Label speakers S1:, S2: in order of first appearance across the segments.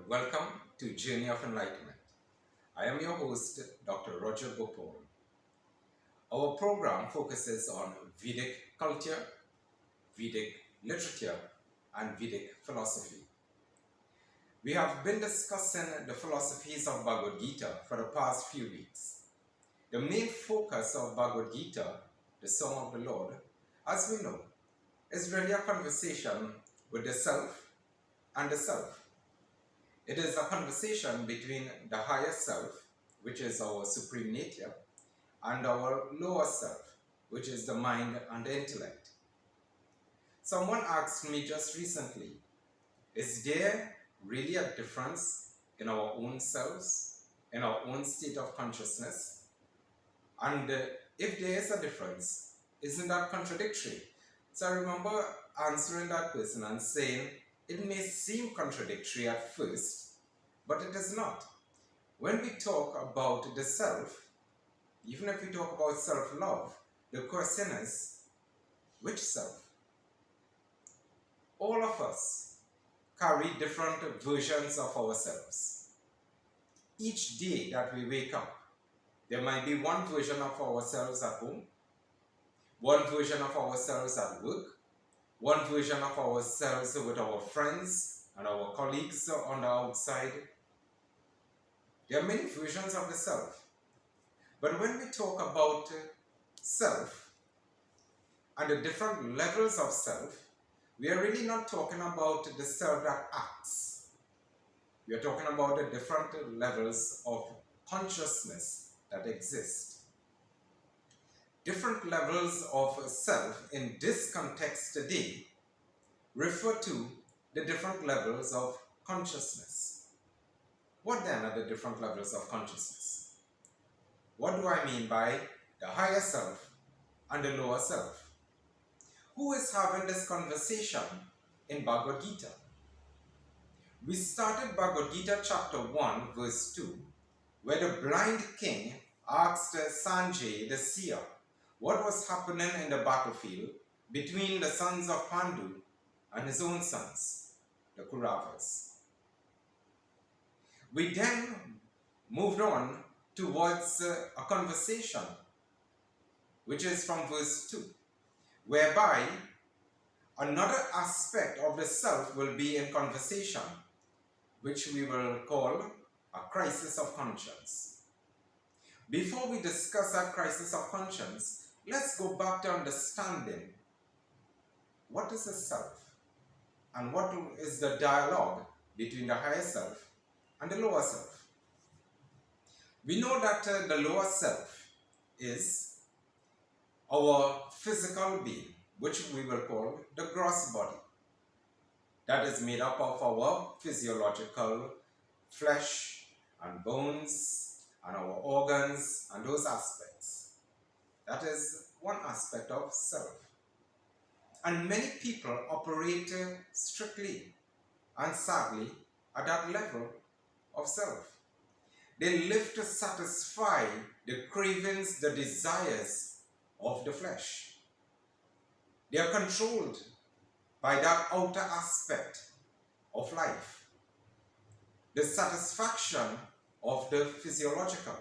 S1: welcome to Journey of Enlightenment. I am your host, Dr. Gopaul. Our program focuses on Vedic culture, Vedic literature, and Vedic philosophy. We have been discussing the philosophies of Bhagavad Gita for the past few weeks. The main focus of Bhagavad Gita, the Song of the Lord, as we know, is really a conversation with the self and the self. It is a conversation between the higher self, which is our supreme nature, and our lower self, which is the mind and the intellect. Someone asked me just recently, is there really a difference in our own selves, in our own state of consciousness? And if there is a difference, isn't that contradictory? So I remember answering that person and saying, it may seem contradictory at first, but it is not. When we talk about the self, even if we talk about self-love, the question is, which self? All of us carry different versions of ourselves. Each day that we wake up, there might be one version of ourselves at home, one version of ourselves at work, one version of ourselves with our friends and our colleagues on the outside. There are many versions of the self. But when we talk about self and the different levels of self, we are really not talking about the self that acts. We are talking about the different levels of consciousness that exist. Different levels of self in this context today refer to the different levels of consciousness. What then are the different levels of consciousness? What do I mean by the higher self and the lower self? Who is having this conversation in Bhagavad Gita? We started Bhagavad Gita chapter 1 verse 2, where the blind king asked Sanjay the seer what was happening in the battlefield between the sons of Pandu and his own sons, the Kauravas. We then moved on towards a conversation, which is from verse 2, whereby another aspect of the self will be in conversation, which we will call a crisis of conscience. Before we discuss that crisis of conscience, let's go back to understanding what is the self and what is the dialogue between the higher self and the lower self. We know that the lower self is our physical being, which we will call the gross body. That is made up of our physiological flesh and bones and our organs and those aspects. That is one aspect of self. And many people operate strictly and sadly at that level of self. They live to satisfy the cravings, the desires of the flesh. They are controlled by that outer aspect of life, the satisfaction of the physiological.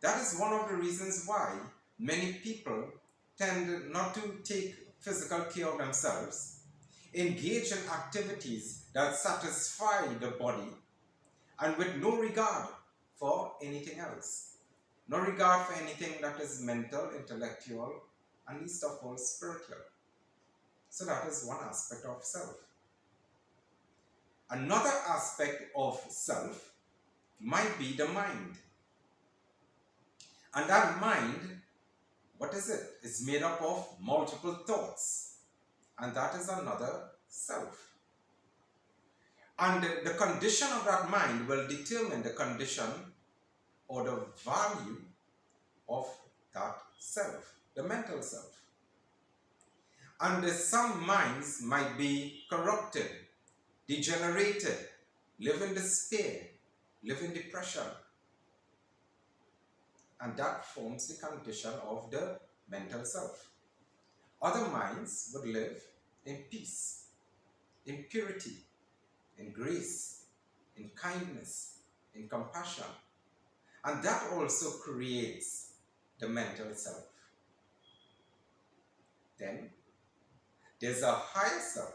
S1: That is one of the reasons why many people tend not to take physical care of themselves, engage in activities that satisfy the body, and with no regard for anything else. No regard for anything that is mental, intellectual, and least of all spiritual. So that is one aspect of self. Another aspect of self might be the mind. And that mind, what is it? It's made up of multiple thoughts. And that is another self. And the condition of that mind will determine the condition or the value of that self, the mental self. And some minds might be corrupted, degenerated, live in despair, live in depression. And that forms the condition of the mental self. Other minds would live in peace, in purity, in grace, in kindness, in compassion. And that also creates the mental self. Then there's a higher self.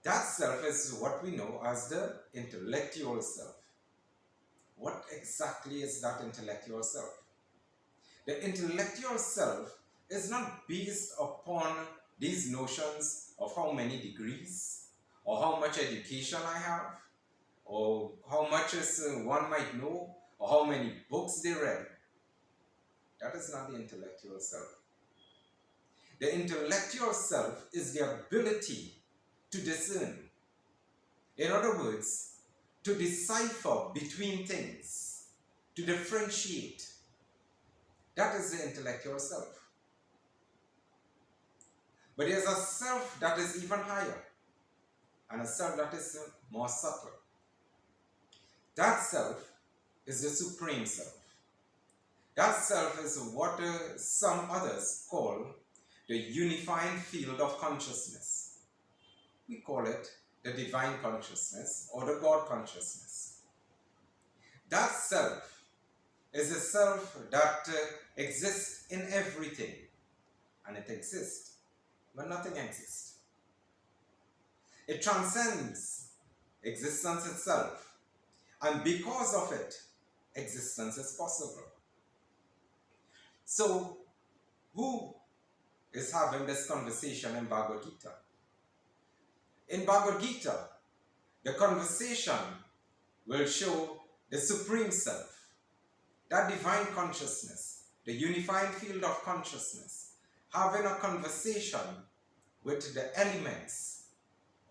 S1: That self is what we know as the intellectual self. What exactly is that intellectual self? The intellectual self is not based upon these notions of how many degrees or how much education I have or how much one might know or how many books they read. That is not the intellectual self. The intellectual self is the ability to discern. In other words, to decipher between things, to differentiate. That is the intellectual self. But there's a self that is even higher, and a self that is more subtle. That self is the supreme self. That self is what some others call the unifying field of consciousness. We call it the divine consciousness or the God consciousness. That self is a self that exists in everything, and it exists when nothing exists. It transcends existence itself, and because of it, existence is possible. So, who is having this conversation in Bhagavad Gita? In Bhagavad Gita, the conversation will show the supreme self, that divine consciousness, the unifying field of consciousness, having a conversation with the elements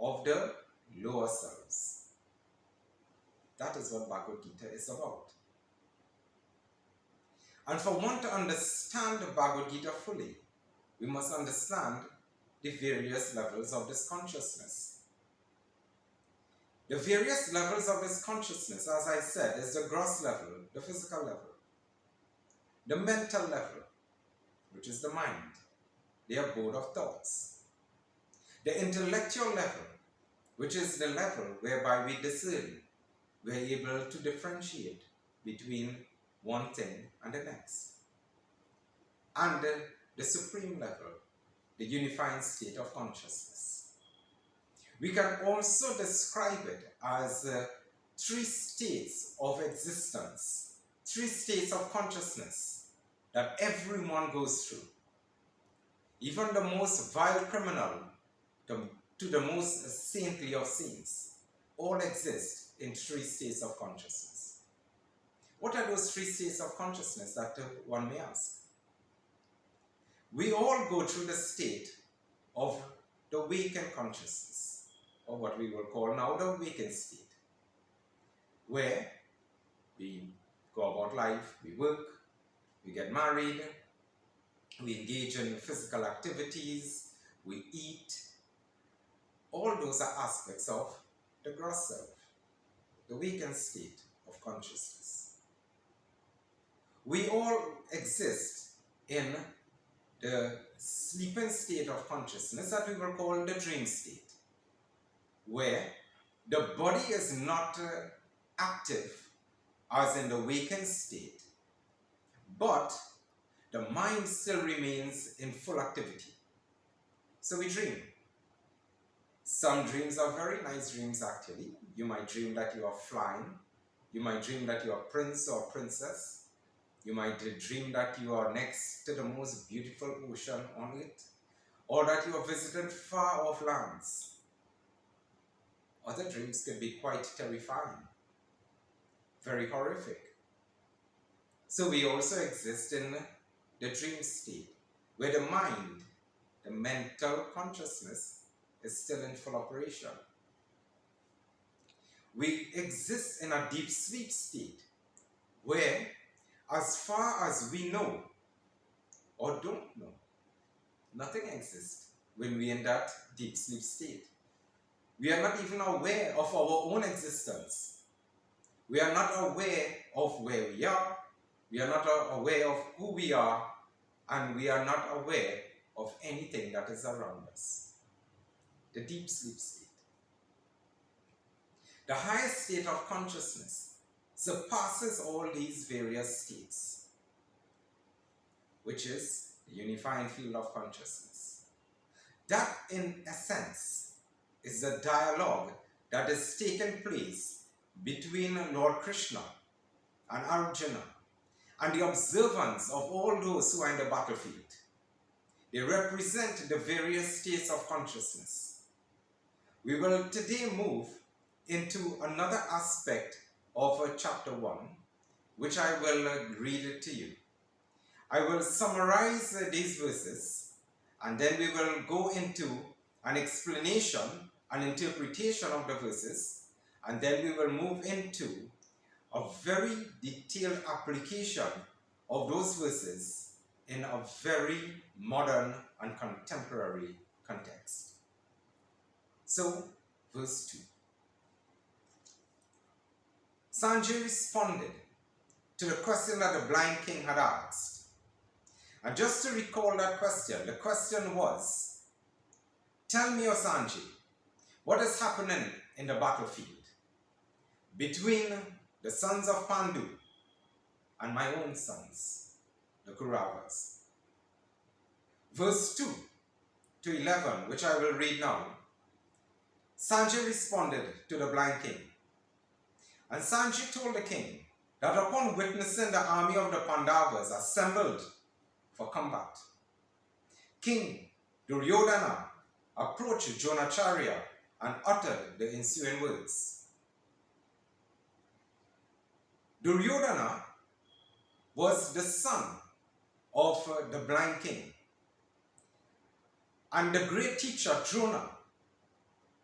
S1: of the lower selves. That is what Bhagavad Gita is about. And for one to understand the Bhagavad Gita fully, we must understand the various levels of this consciousness. The various levels of this consciousness, as I said, is the gross level, the physical level, the mental level, which is the mind, the abode of thoughts, the intellectual level, which is the level whereby we discern, we are able to differentiate between one thing and the next, and the supreme level, the unifying state of consciousness. We can also describe it as three states of existence, three states of consciousness that everyone goes through. Even the most vile criminal to the most saintly of saints, all exist in three states of consciousness. What are those three states of consciousness that one may ask? We all go through the state of the awakened consciousness, or what we will call now the awakened state, where we go about life, we work, we get married, we engage in physical activities, we eat. All those are aspects of the gross self, the awakened state of consciousness. We all exist in the sleeping state of consciousness that we will call the dream state, where the body is not active as in the awakened state, but the mind still remains in full activity. So we dream. Some dreams are very nice dreams actually. You might dream that you are flying. You might dream that you are prince or princess. You might dream that you are next to the most beautiful ocean on earth, or that you are visiting far off lands. Other dreams can be quite terrifying, very horrific. So we also exist in the dream state, where the mind, the mental consciousness, is still in full operation. We exist in a deep sleep state, where as far as we know or don't know, nothing exists when we're in that deep sleep state. We are not even aware of our own existence. We are not aware of where we are. We are not aware of who we are, and we are not aware of anything that is around us. The deep sleep state. The highest state of consciousness surpasses all these various states, which is the unifying field of consciousness. That, in essence, is the dialogue that is taking place between Lord Krishna and Arjuna, and the observance of all those who are in the battlefield. They represent the various states of consciousness. We will today move into another aspect of chapter 1, which I will read it to you. I will summarize these verses, and then we will go into an explanation and interpretation of the verses, and then we will move into a very detailed application of those verses in a very modern and contemporary context. So, verse 2. Sanjay responded to the question that the blind king had asked. And just to recall that question, the question was, tell me, O Sanjay, what is happening in the battlefield between the sons of Pandu and my own sons, the Kauravas. Verse 2 to 11, which I will read now. Sanjay responded to the blind king. And Sanjay told the king that upon witnessing the army of the Pandavas assembled for combat, King Duryodhana approached Dronacharya and uttered the ensuing words. Duryodhana was the son of the blind king, and the great teacher Drona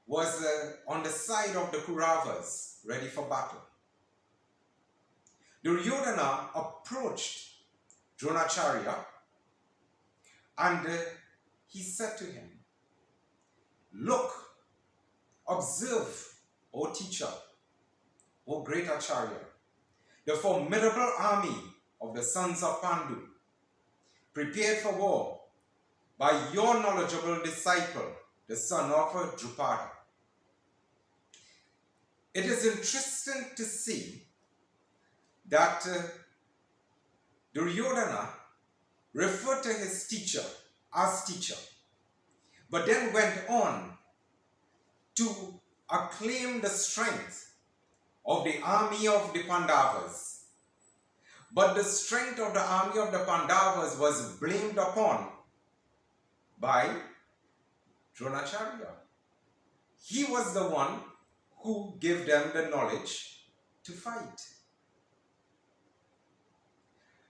S1: was on the side of the Kauravas, ready for battle. Duryodhana approached Dronacharya and he said to him, look, observe, O teacher, O great Acharya, the formidable army of the sons of Pandu, prepared for war by your knowledgeable disciple, the son of Drupada. It is interesting to see that Duryodhana referred to his teacher as teacher, but then went on to acclaim the strength of the army of the Pandavas. But the strength of the army of the Pandavas was blamed upon by Dronacharya. He was the one who gave them the knowledge to fight.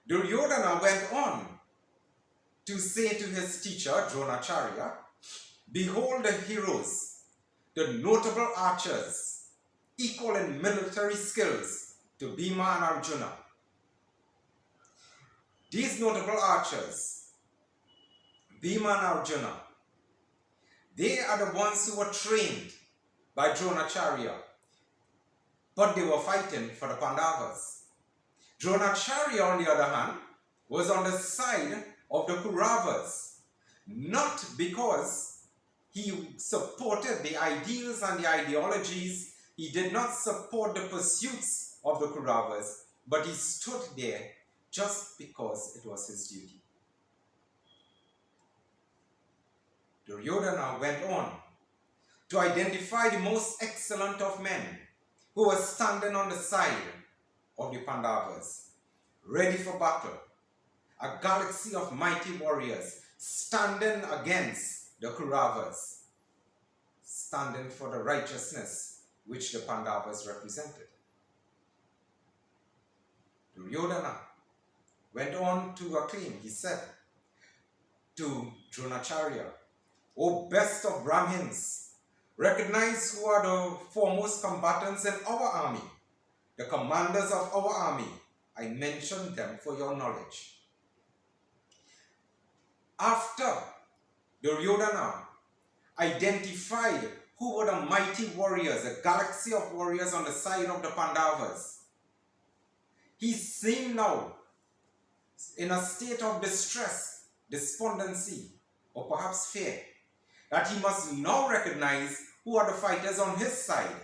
S1: Duryodhana went on to say to his teacher, Dronacharya, behold the heroes, the notable archers, equal in military skills to Bhima and Arjuna. These notable archers, Bhima and Arjuna, they are the ones who were trained by Dronacharya, but they were fighting for the Pandavas. Dronacharya, on the other hand, was on the side of the Kauravas, not because he supported the ideals and the ideologies, he did not support the pursuits of the Kauravas, but he stood there just because it was his duty. Duryodhana went on to identify the most excellent of men who were standing on the side of the Pandavas, ready for battle, a galaxy of mighty warriors standing against the Kauravas, standing for the righteousness which the Pandavas represented. Duryodhana went on to acclaim, he said to Dronacharya, O best of Brahmins, recognize who are the foremost combatants in our army, the commanders of our army. I mention them for your knowledge. After Duryodhana identified who were the mighty warriors, a galaxy of warriors on the side of the Pandavas, he seemed now in a state of distress, despondency, or perhaps fear, that he must now recognize who are the fighters on his side.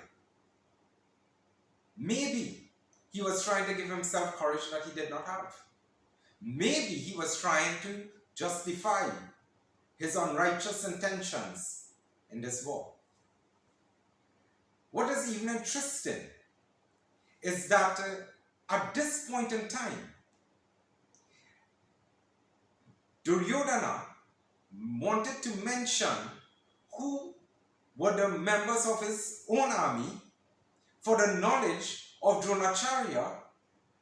S1: Maybe he was trying to give himself courage that he did not have. Maybe he was trying to justify his unrighteous intentions in this war. What is even interesting is that at this point in time, Duryodhana wanted to mention who were the members of his own army for the knowledge of Dronacharya,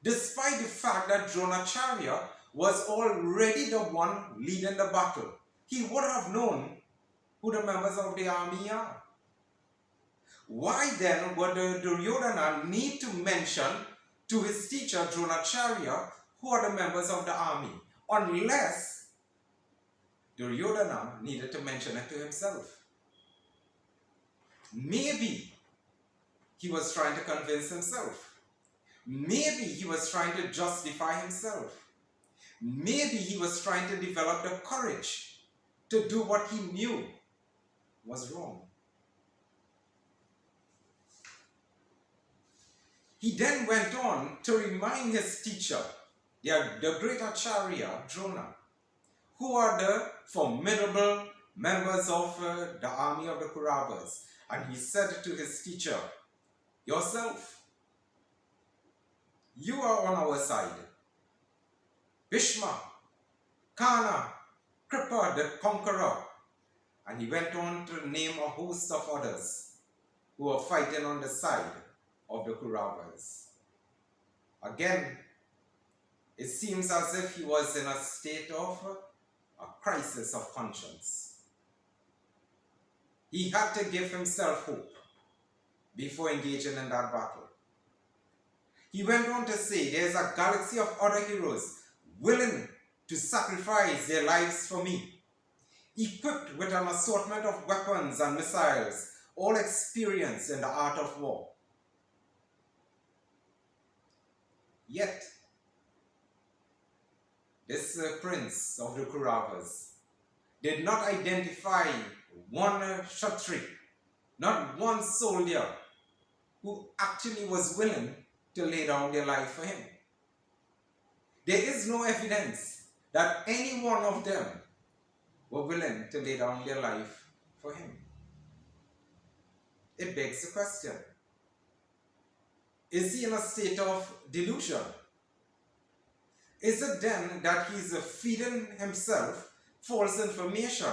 S1: despite the fact that Dronacharya was already the one leading the battle. He would have known who the members of the army are. Why then would Duryodhana need to mention to his teacher Dronacharya who are the members of the army, unless Duryodhana needed to mention it to himself? Maybe he was trying to convince himself. Maybe he was trying to justify himself. Maybe he was trying to develop the courage to do what he knew was wrong. He then went on to remind his teacher, the great Acharya, Drona, who are the formidable members of the army of the Kauravas. And he said to his teacher, yourself, you are on our side. Bhishma, Kana, Kripa, the conqueror. And he went on to name a host of others who were fighting on the side of the Kauravas. Again, it seems as if he was in a state of a crisis of conscience. He had to give himself hope before engaging in that battle. He went on to say, there's a galaxy of other heroes willing to sacrifice their lives for me, equipped with an assortment of weapons and missiles, all experienced in the art of war. Yet, this prince of the Kauravas did not identify one Kshatri, not one soldier who actually was willing to lay down their life for him. There is no evidence that any one of them were willing to lay down their life for him. It begs the question, is he in a state of delusion? Is it then that he's feeding himself false information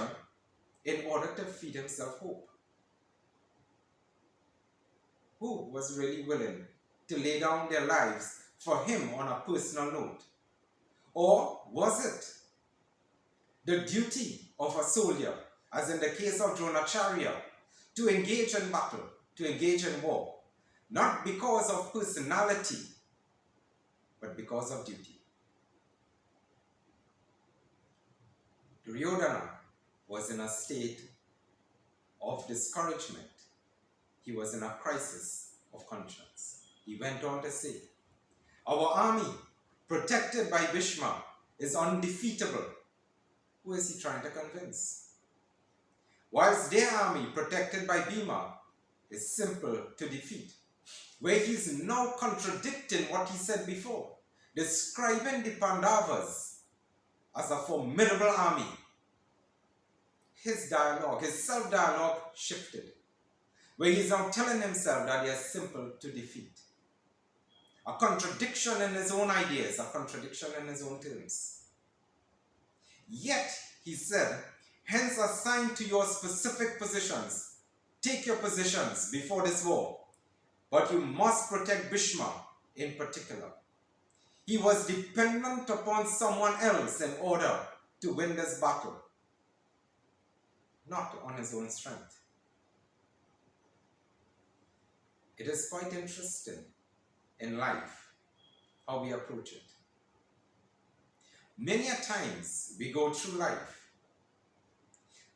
S1: in order to feed himself hope? Who was really willing to lay down their lives for him on a personal note? Or was it the duty of a soldier, as in the case of Dronacharya, to engage in battle, to engage in war, not because of personality, but because of duty? Duryodhana was in a state of discouragement. He was in a crisis of conscience. He went on to say, our army, protected by Bhishma, is undefeatable. Who is he trying to convince? Whilst their army, protected by Bhima, is simple to defeat, where he's now contradicting what he said before, describing the Pandavas as a formidable army. His dialogue, his self-dialogue shifted, where he's now telling himself that they are simple to defeat. A contradiction in his own ideas, a contradiction in his own terms. Yet, he said, hence assign to your specific positions. Take your positions before this war, but you must protect Bhishma in particular. He was dependent upon someone else in order to win this battle, not on his own strength. It is quite interesting in life how we approach it. Many a times we go through life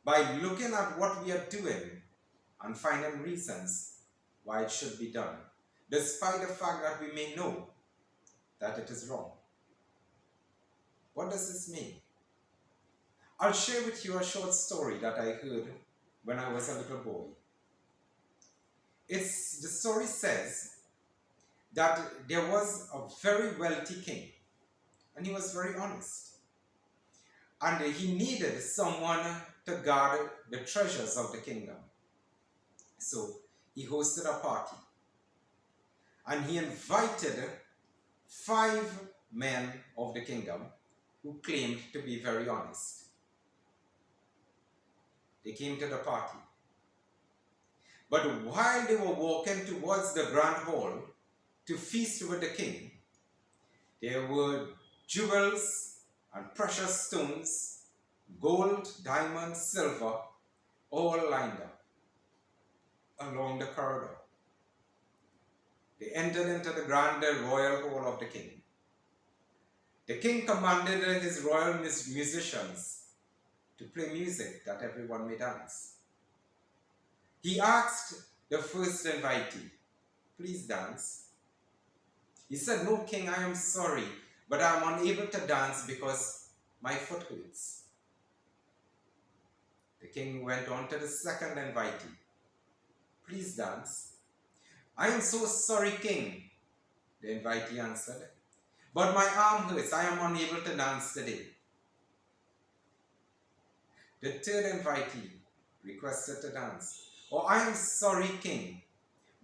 S1: by looking at what we are doing and finding reasons why it should be done, despite the fact that we may know that it is wrong. What does this mean? I'll share with you a short story that I heard when I was a little boy. The story says that there was a very wealthy king, and he was very honest. And he needed someone to guard the treasures of the kingdom. So he hosted a party, and he invited 5 men of the kingdom who claimed to be very honest. They came to the party. But while they were walking towards the grand hall to feast with the king, there were jewels and precious stones, gold, diamonds, silver, all lined up along the corridor. They entered into the grand royal hall of the king. The king commanded his royal musicians to play music that everyone may dance. He asked the first invitee, "Please dance." He said, "No, king, I am sorry, but I am unable to dance because my foot hurts." The king went on to the second invitee. "Please dance." "I am so sorry, king," the invitee answered, "but my arm hurts. I am unable to dance today." The third invitee requested to dance. "Oh, I am sorry, king,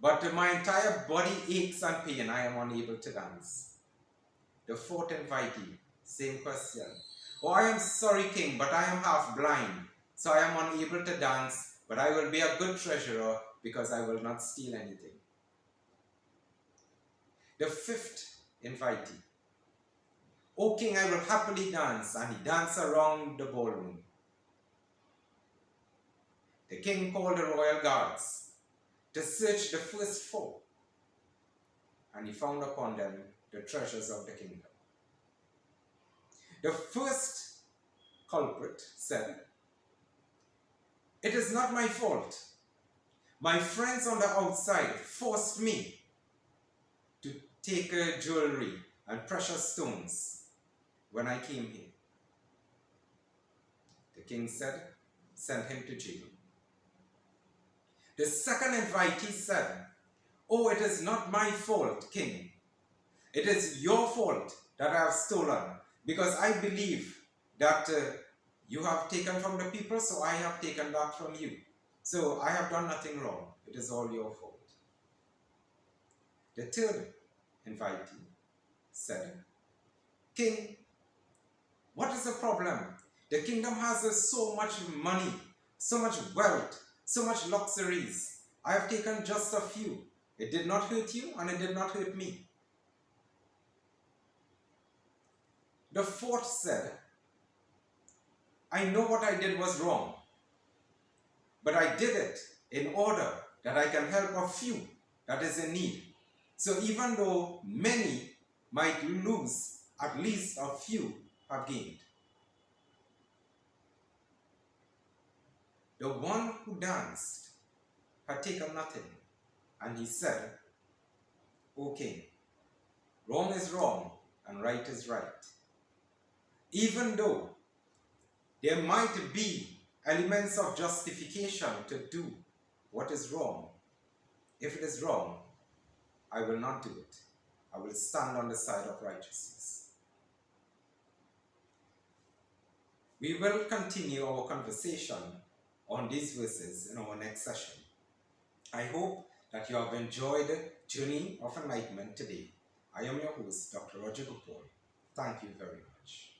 S1: but my entire body aches and pain. I am unable to dance." The fourth invitee, same question. "Oh, I am sorry, king, but I am half blind, so I am unable to dance, but I will be a good treasurer because I will not steal anything." The fifth invitee, "Oh, king, I will happily dance," and he danced around the ballroom. The king called the royal guards to search the first 4, and he found upon them the treasures of the kingdom. The first culprit said, "It is not my fault. My friends on the outside forced me to take jewelry and precious stones when I came here." The king said, "Send him to jail." The second invitee said, "Oh, it is not my fault, king. It is your fault that I have stolen, because I believe that you have taken from the people, so I have taken back from you. So I have done nothing wrong. It is all your fault." The third invitee said, "King, what is the problem? The kingdom has so much money, so much wealth, so much luxuries. I have taken just a few. It did not hurt you, and it did not hurt me." The fourth said, "I know what I did was wrong, but I did it in order that I can help a few that is in need. So even though many might lose, at least a few have gained." The one who danced had taken nothing, and he said, "O king, wrong is wrong and right is right. Even though there might be elements of justification to do what is wrong, if it is wrong, I will not do it. I will stand on the side of righteousness." We will continue our conversation on these verses in our next session. I hope that you have enjoyed the journey of enlightenment today. I am your host, Dr. Gopaul. Thank you very much.